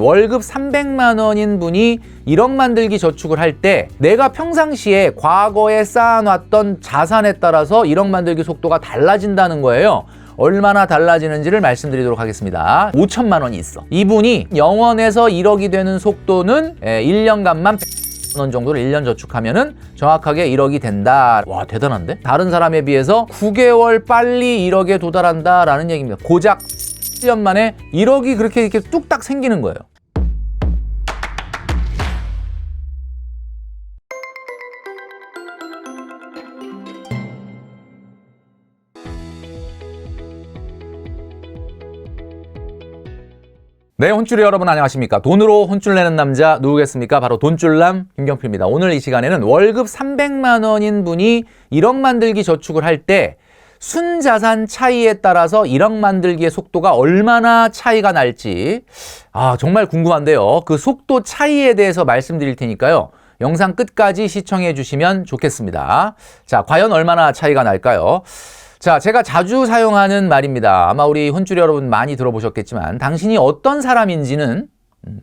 월급 300만 원인 분이 1억 만들기 저축을 할 때 내가 평상시에 과거에 쌓아놨던 자산에 따라서 1억 만들기 속도가 달라진다는 거예요. 얼마나 달라지는지를 말씀드리도록 하겠습니다. 5천만 원이 있어. 이분이 0원에서 1억이 되는 속도는 1년간만 100만 원 정도를 1년 저축하면은 정확하게 1억이 된다. 와, 대단한데? 다른 사람에 비해서 9개월 빨리 1억에 도달한다라는 얘기입니다. 고작 1년 만에 1억이 그렇게 이렇게 뚝딱 생기는 거예요. 네, 혼쭐이 여러분 안녕하십니까? 돈으로 혼쭐 내는 남자 누구겠습니까? 바로 돈줄남 김경필입니다. 오늘 이 시간에는 월급 300만 원인 분이 1억 만들기 저축을 할 때 순자산 차이에 따라서 1억 만들기의 속도가 얼마나 차이가 날지 정말 궁금한데요. 그 속도 차이에 대해서 말씀드릴 테니까요. 영상 끝까지 시청해 주시면 좋겠습니다. 자, 과연 얼마나 차이가 날까요? 자, 제가 자주 사용하는 말입니다. 아마 우리 혼쭐 여러분 많이 들어보셨겠지만 당신이 어떤 사람인지는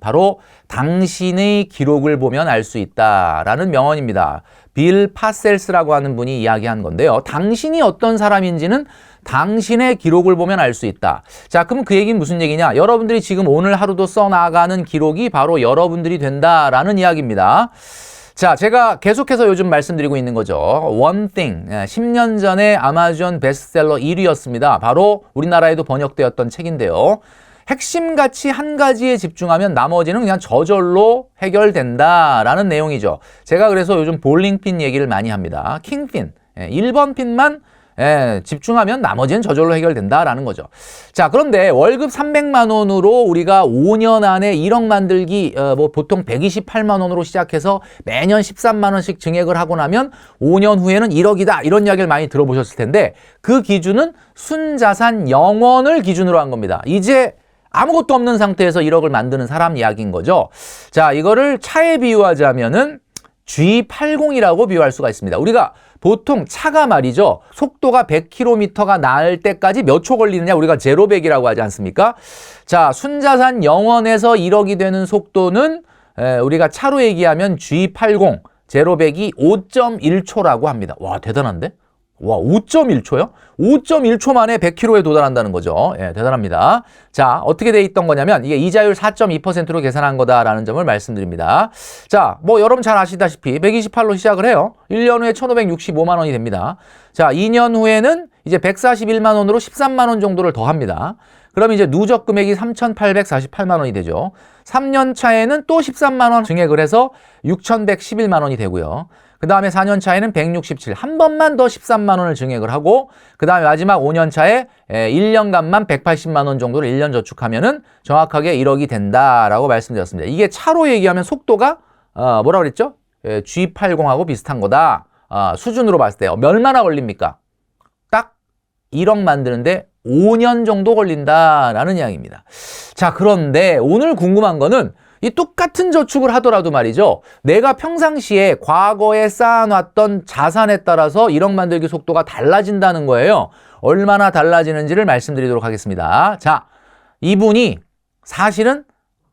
바로 당신의 기록을 보면 알 수 있다라는 명언입니다. 빌 파셀스라고 하는 분이 이야기한 건데요. 당신이 어떤 사람인지는 당신의 기록을 보면 알 수 있다. 자, 그럼 그 얘기는 무슨 얘기냐? 여러분들이 지금 오늘 하루도 써나가는 기록이 바로 여러분들이 된다라는 이야기입니다. 자, 제가 계속해서 요즘 말씀드리고 있는 거죠. One Thing, 10년 전에 아마존 베스트셀러 1위였습니다. 바로 우리나라에도 번역되었던 책인데요. 핵심 가치 한 가지에 집중하면 나머지는 그냥 저절로 해결된다라는 내용이죠. 제가 그래서 요즘 볼링핀 얘기를 많이 합니다. 킹핀, 1번 핀만 집중하면 나머지는 저절로 해결된다라는 거죠. 자, 그런데 월급 300만 원으로 우리가 5년 안에 1억 만들기 보통 128만 원으로 시작해서 매년 13만 원씩 증액을 하고 나면 5년 후에는 1억이다 이런 이야기를 많이 들어보셨을 텐데 그 기준은 순자산 0원을 기준으로 한 겁니다. 이제 아무것도 없는 상태에서 1억을 만드는 사람 이야기인 거죠. 자, 이거를 차에 비유하자면은 G80이라고 비유할 수가 있습니다. 우리가 보통 차가 말이죠. 속도가 100km가 날 때까지 몇 초 걸리느냐 우리가 제로백이라고 하지 않습니까? 자, 순자산 0원에서 1억이 되는 속도는 우리가 차로 얘기하면 G80, 제로백이 5.1초라고 합니다. 와, 대단한데? 와, 5.1초요? 5.1초 만에 100km에 도달한다는 거죠. 예, 대단합니다. 자, 어떻게 돼 있던 거냐면 이게 이자율 4.2%로 계산한 거다라는 점을 말씀드립니다. 자, 뭐 여러분 잘 아시다시피 128로 시작을 해요. 1년 후에 1,565만 원이 됩니다. 자, 2년 후에는 이제 141만 원으로 13만 원 정도를 더 합니다. 그럼 이제 누적 금액이 3,848만 원이 되죠. 3년 차에는 또 13만 원 증액을 해서 6,111만 원이 되고요. 그 다음에 4년 차에는 167, 한 번만 더 13만 원을 증액을 하고 그 다음에 마지막 5년 차에 1년간만 180만 원 정도를 1년 저축하면은 정확하게 1억이 된다라고 말씀드렸습니다. 이게 차로 얘기하면 속도가 뭐라고 그랬죠? G80하고 비슷한 거다. 수준으로 봤을 때 얼마나 걸립니까? 딱 1억 만드는데 5년 정도 걸린다라는 이야기입니다. 자, 그런데 오늘 궁금한 거는 이 똑같은 저축을 하더라도 말이죠. 내가 평상시에 과거에 쌓아놨던 자산에 따라서 1억 만들기 속도가 달라진다는 거예요. 얼마나 달라지는지를 말씀드리도록 하겠습니다. 자, 이분이 사실은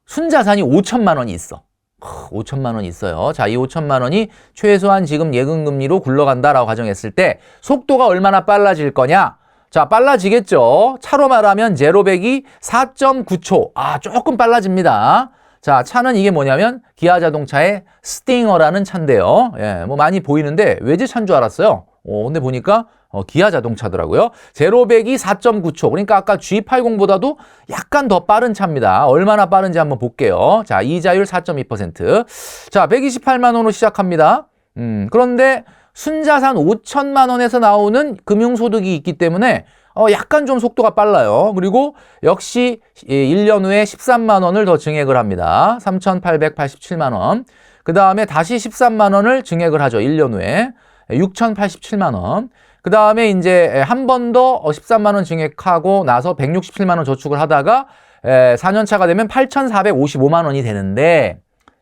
순자산이 5천만 원이 있어. 5천만 원이 있어요. 자, 이 5천만 원이 최소한 지금 예금금리로 굴러간다라고 가정했을 때 속도가 얼마나 빨라질 거냐? 자, 빨라지겠죠. 차로 말하면 제로백이 4.9초. 조금 빨라집니다. 자, 차는 이게 뭐냐면 기아 자동차의 스팅어라는 차인데요. 예, 뭐 많이 보이는데 외제차인 줄 알았어요. 근데 보니까 기아 자동차더라고요. 제로백이 4.9초. 그러니까 아까 G80보다도 약간 더 빠른 차입니다. 얼마나 빠른지 한번 볼게요. 자, 이자율 4.2%. 자, 128만 원으로 시작합니다. 그런데 순자산 5천만 원에서 나오는 금융소득이 있기 때문에 약간 좀 속도가 빨라요. 그리고 역시 1년 후에 13만 원을 더 증액을 합니다. 3,887만 원. 그 다음에 다시 13만 원을 증액을 하죠. 1년 후에 6,087만 원. 그 다음에 이제 한 번 더 13만 원 증액하고 나서 167만 원 저축을 하다가 4년 차가 되면 8,455만 원이 되는데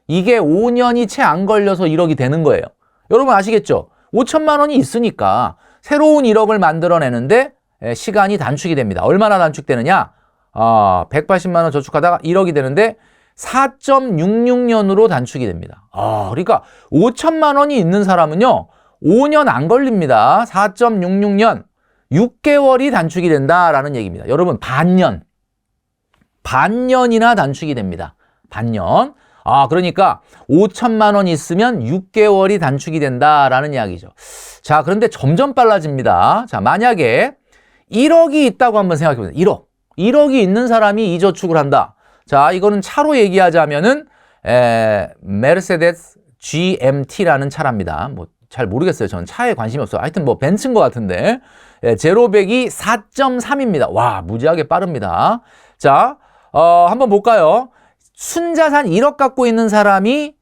이게 5년이 채 안 걸려서 1억이 되는 거예요. 여러분 아시겠죠? 5천만 원이 있으니까 새로운 1억을 만들어내는데 시간이 단축이 됩니다. 얼마나 단축되느냐? 180만 원 저축하다가 1억이 되는데 4.66년으로 단축이 됩니다. 그러니까 5천만 원이 있는 사람은요, 5년 안 걸립니다. 4.66년, 6개월이 단축이 된다라는 얘기입니다. 여러분, 반년이나 단축이 됩니다. 반년. 그러니까 5천만 원 있으면 6개월이 단축이 된다라는 이야기죠. 자, 그런데 점점 빨라집니다. 자, 만약에 1억이 있다고 한번 생각해 보세요. 1억이 있는 사람이 이 저축을 한다. 자, 이거는 차로 얘기하자면은 메르세데스 GMT라는 차랍니다. 뭐 잘 모르겠어요. 저는 차에 관심이 없어요. 하여튼 뭐 벤츠인 것 같은데 제로백이 4.3입니다. 와, 무지하게 빠릅니다. 자, 한번 볼까요? 순자산 1억 갖고 있는 사람이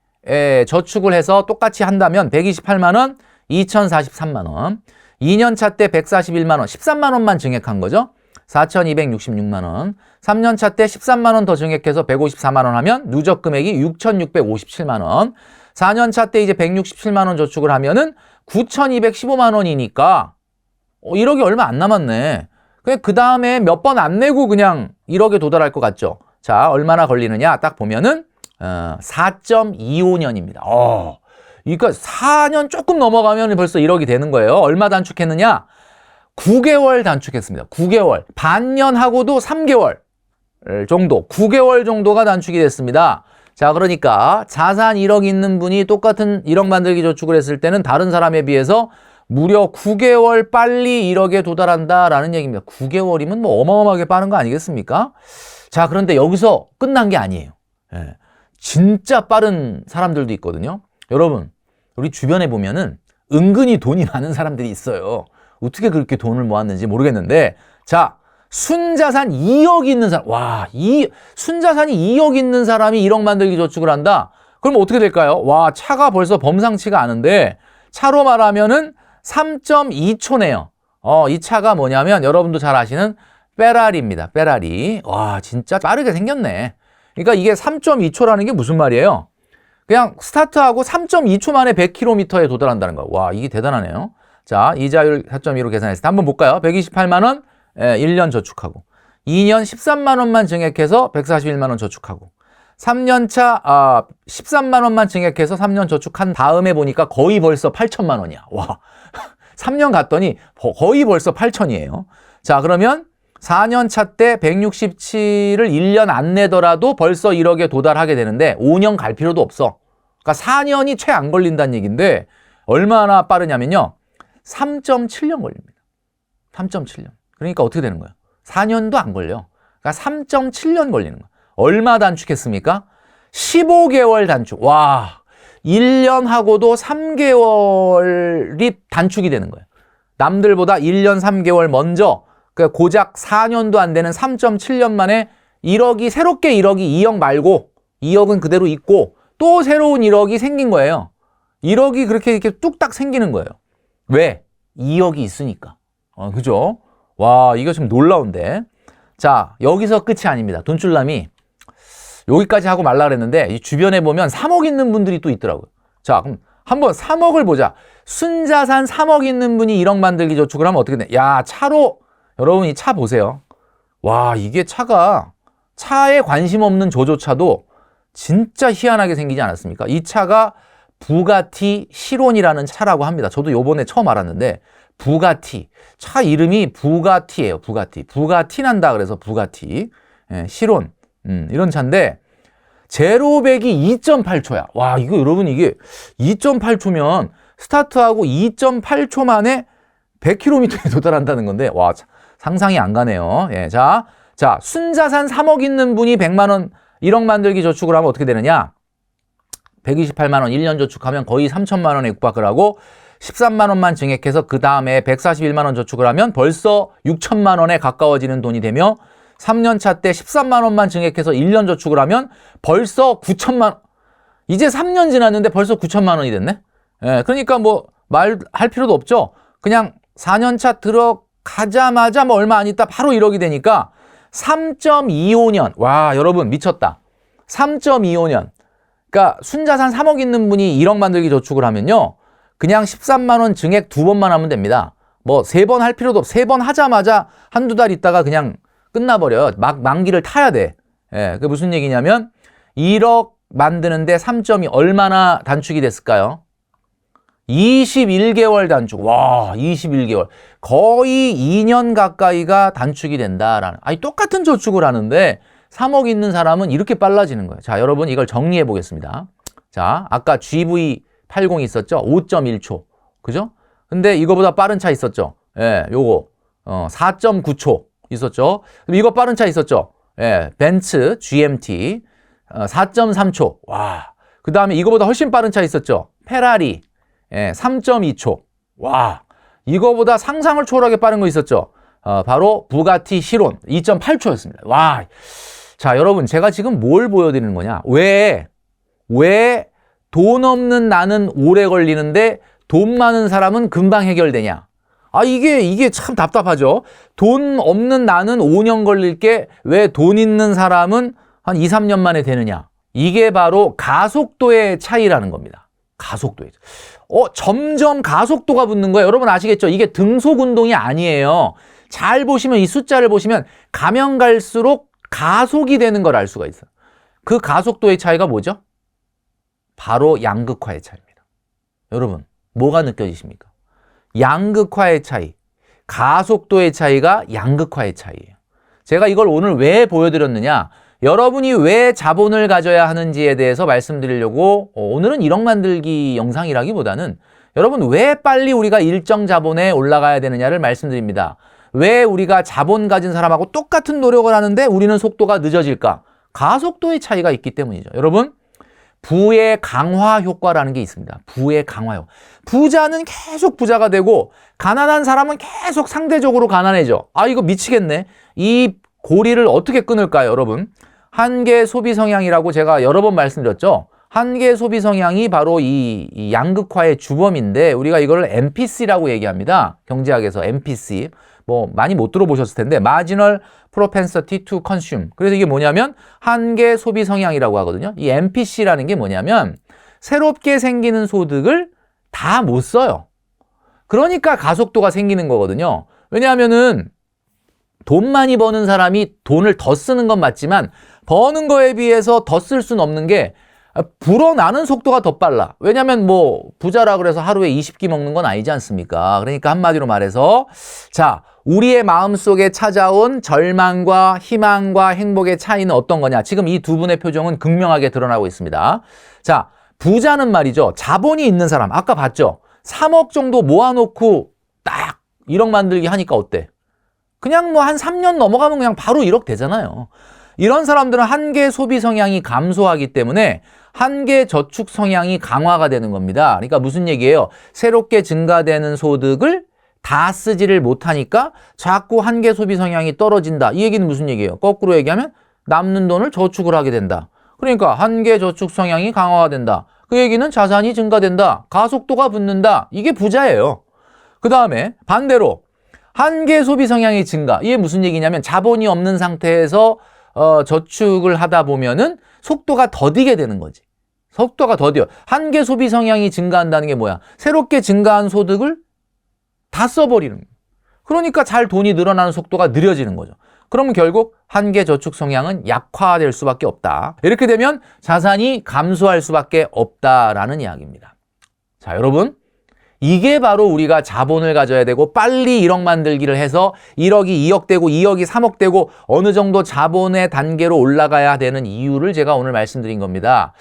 저축을 해서 똑같이 한다면 128만 원, 2,043만 원. 2년차 때 141만 원, 13만 원만 증액한 거죠. 4,266만 원. 3년차 때 13만 원 더 증액해서 154만 원 하면 누적 금액이 6,657만 원. 4년차 때 이제 167만 원 저축을 하면은 9,215만 원이니까 1억이 얼마 안 남았네. 그 다음에 몇 번 안 내고 그냥 1억에 도달할 것 같죠. 자, 얼마나 걸리느냐 딱 보면은 4.25년입니다. 그러니까 4년 조금 넘어가면 벌써 1억이 되는 거예요. 얼마 단축했느냐? 9개월 단축했습니다. 9개월. 반년하고도 3개월 정도, 9개월 정도가 단축이 됐습니다. 자, 그러니까 자산 1억 있는 분이 똑같은 1억 만들기 저축을 했을 때는 다른 사람에 비해서 무려 9개월 빨리 1억에 도달한다라는 얘기입니다. 9개월이면 뭐 어마어마하게 빠른 거 아니겠습니까? 자, 그런데 여기서 끝난 게 아니에요. 진짜 빠른 사람들도 있거든요. 여러분, 우리 주변에 보면은 은근히 돈이 많은 사람들이 있어요. 어떻게 그렇게 돈을 모았는지 모르겠는데, 자, 순자산 2억 있는 사람, 순자산이 2억 있는 사람이 1억 만들기 저축을 한다? 그럼 어떻게 될까요? 차가 벌써 범상치가 않은데, 차로 말하면은 3.2초네요. 이 차가 뭐냐면 여러분도 잘 아시는 페라리입니다. 페라리. 진짜 빠르게 생겼네. 그러니까 이게 3.2초라는 게 무슨 말이에요? 그냥 스타트하고 3.2초 만에 100km에 도달한다는 거예요. 이게 대단하네요. 자, 이자율 4.2로 계산했을 때 한번 볼까요? 128만 원 1년 저축하고 2년 13만 원만 증액해서 141만 원 저축하고 3년차 13만 원만 증액해서 3년 저축한 다음에 보니까 거의 벌써 8천만 원이야. 3년 갔더니 거의 벌써 8천이에요. 자, 그러면 4년차 때 167을 1년 안 내더라도 벌써 1억에 도달하게 되는데 5년 갈 필요도 없어. 그러니까 4년이 채 안 걸린다는 얘기인데 얼마나 빠르냐면요. 3.7년 걸립니다. 3.7년. 그러니까 어떻게 되는 거예요? 4년도 안 걸려. 그러니까 3.7년 걸리는 거예요. 얼마 단축했습니까? 15개월 단축. 1년하고도 3개월이 단축이 되는 거예요. 남들보다 1년 3개월 먼저 고작 4년도 안 되는 3.7년 만에 1억이 새롭게 1억이 2억 말고 2억은 그대로 있고 또 새로운 1억이 생긴 거예요. 1억이 그렇게 이렇게 뚝딱 생기는 거예요. 왜? 2억이 있으니까. 그죠? 이거 좀 놀라운데. 자, 여기서 끝이 아닙니다. 돈줄남이 여기까지 하고 말라 그랬는데 이 주변에 보면 3억 있는 분들이 또 있더라고요. 자, 그럼 한번 3억을 보자. 순자산 3억 있는 분이 1억 만들기 저축을 하면 어떻게 돼? 차로 여러분 이 차 보세요. 이게 차에 관심 없는 저조차도 진짜 희한하게 생기지 않았습니까? 이 차가 부가티 시론이라는 차라고 합니다. 저도 요번에 처음 알았는데 부가티. 차 이름이 부가티예요. 부가티 난다 그래서 부가티. 시론. 이런 차인데 제로백이 2.8초야. 이거 여러분 이게 2.8초면 스타트하고 2.8초 만에 100km에 도달한다는 건데 상상이 안 가네요. 자, 순자산 3억 있는 분이 100만 원 1억 만들기 저축을 하면 어떻게 되느냐? 128만 원 1년 저축하면 거의 3천만 원에 육박을 하고 13만 원만 증액해서 그 다음에 141만 원 저축을 하면 벌써 6천만 원에 가까워지는 돈이 되며 3년차 때 13만 원만 증액해서 1년 저축을 하면 벌써 9천만 원. 이제 3년 지났는데 벌써 9천만 원이 됐네. 그러니까 뭐 말할 필요도 없죠. 그냥 4년차 들어가자마자 뭐 얼마 안 있다 바로 1억이 되니까 3.25년. 여러분 미쳤다. 3.25년. 그러니까 순자산 3억 있는 분이 1억 만들기 저축을 하면요. 그냥 13만 원 증액 2번만 하면 됩니다. 뭐 3번 할 필요도 없어. 3번 하자마자 한두 달 있다가 그냥 끝나버려요. 막 만기를 타야 돼. 그게 무슨 얘기냐면 1억 만드는데 3점이 얼마나 단축이 됐을까요? 21개월 단축. 와, 21개월. 거의 2년 가까이가 단축이 된다라는. 아니, 똑같은 저축을 하는데 3억 있는 사람은 이렇게 빨라지는 거예요. 자, 여러분 이걸 정리해 보겠습니다. 자, 아까 GV80 있었죠? 5.1초. 그죠? 근데 이거보다 빠른 차 있었죠? 예, 요거. 4.9초 있었죠? 이거 빠른 차 있었죠? 예, 벤츠 GMT. 4.3초. 와. 그 다음에 이거보다 훨씬 빠른 차 있었죠? 페라리. 예, 3.2초. 와. 이거보다 상상을 초월하게 빠른 거 있었죠? 바로 부가티 시론 2.8초였습니다. 와. 자, 여러분, 제가 지금 뭘 보여드리는 거냐? 왜 돈 없는 나는 오래 걸리는데 돈 많은 사람은 금방 해결되냐? 아, 이게 참 답답하죠? 돈 없는 나는 5년 걸릴 게 왜 돈 있는 사람은 한 2, 3년 만에 되느냐? 이게 바로 가속도의 차이라는 겁니다. 가속도의 차이. 점점 가속도가 붙는 거예요. 여러분 아시겠죠? 이게 등속 운동이 아니에요. 잘 보시면 이 숫자를 보시면 가면 갈수록 가속이 되는 걸 알 수가 있어요. 그 가속도의 차이가 뭐죠? 바로 양극화의 차이입니다. 여러분, 뭐가 느껴지십니까? 양극화의 차이, 가속도의 차이가 양극화의 차이예요. 제가 이걸 오늘 왜 보여드렸느냐? 여러분이 왜 자본을 가져야 하는지에 대해서 말씀드리려고 오늘은 1억 만들기 영상이라기보다는 여러분 왜 빨리 우리가 일정 자본에 올라가야 되느냐를 말씀드립니다. 왜 우리가 자본 가진 사람하고 똑같은 노력을 하는데 우리는 속도가 늦어질까? 가속도의 차이가 있기 때문이죠. 여러분, 부의 강화 효과라는 게 있습니다. 부의 강화 효과. 부자는 계속 부자가 되고 가난한 사람은 계속 상대적으로 가난해져. 아, 이거 미치겠네. 이 고리를 어떻게 끊을까요, 여러분? 한계 소비 성향이라고 제가 여러 번 말씀드렸죠. 한계 소비 성향이 바로 이 양극화의 주범인데 우리가 이걸 MPC라고 얘기합니다. 경제학에서 MPC. 뭐 많이 못 들어보셨을 텐데 Marginal Propensity to Consume. 그래서 이게 뭐냐면 한계 소비 성향이라고 하거든요. 이 MPC라는 게 뭐냐면 새롭게 생기는 소득을 다 못 써요. 그러니까 가속도가 생기는 거거든요. 왜냐하면은 돈 많이 버는 사람이 돈을 더 쓰는 건 맞지만 버는 거에 비해서 더 쓸 수는 없는 게 불어나는 속도가 더 빨라. 왜냐면 뭐 부자라 그래서 하루에 20끼 먹는 건 아니지 않습니까? 그러니까 한마디로 말해서 자, 우리의 마음속에 찾아온 절망과 희망과 행복의 차이는 어떤 거냐? 지금 이 두 분의 표정은 극명하게 드러나고 있습니다. 자, 부자는 말이죠. 자본이 있는 사람, 아까 봤죠? 3억 정도 모아놓고 딱 1억 만들기 하니까 어때? 그냥 뭐 한 3년 넘어가면 그냥 바로 1억 되잖아요. 이런 사람들은 한계 소비 성향이 감소하기 때문에 한계 저축 성향이 강화가 되는 겁니다. 그러니까 무슨 얘기예요? 새롭게 증가되는 소득을 다 쓰지를 못하니까 자꾸 한계 소비 성향이 떨어진다. 이 얘기는 무슨 얘기예요? 거꾸로 얘기하면 남는 돈을 저축을 하게 된다. 그러니까 한계 저축 성향이 강화가 된다. 그 얘기는 자산이 증가된다. 가속도가 붙는다. 이게 부자예요. 그 다음에 반대로 한계 소비 성향이 증가. 이게 무슨 얘기냐면 자본이 없는 상태에서 저축을 하다 보면은 속도가 더디게 되는 거지. 속도가 더뎌. 한계 소비 성향이 증가한다는 게 뭐야? 새롭게 증가한 소득을 다 써버리는 거예요. 그러니까 잘 돈이 늘어나는 속도가 느려지는 거죠. 그러면 결국 한계 저축 성향은 약화될 수밖에 없다. 이렇게 되면 자산이 감소할 수밖에 없다라는 이야기입니다. 자, 여러분. 이게 바로 우리가 자본을 가져야 되고 빨리 1억 만들기를 해서 1억이 2억 되고 2억이 3억 되고 어느 정도 자본의 단계로 올라가야 되는 이유를 제가 오늘 말씀드린 겁니다.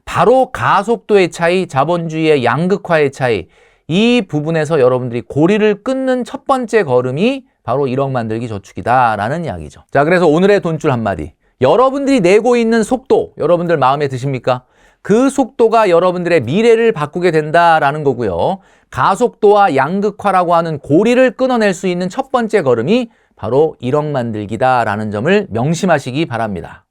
바로 가속도의 차이, 자본주의의 양극화의 차이, 이 부분에서 여러분들이 고리를 끊는 첫 번째 걸음이 바로 1억 만들기 저축이다라는 이야기죠. 자, 그래서 오늘의 돈줄 한마디. 여러분들이 내고 있는 속도, 여러분들 마음에 드십니까? 그 속도가 여러분들의 미래를 바꾸게 된다라는 거고요. 가속도와 양극화라고 하는 고리를 끊어낼 수 있는 첫 번째 걸음이 바로 1억 만들기다라는 점을 명심하시기 바랍니다.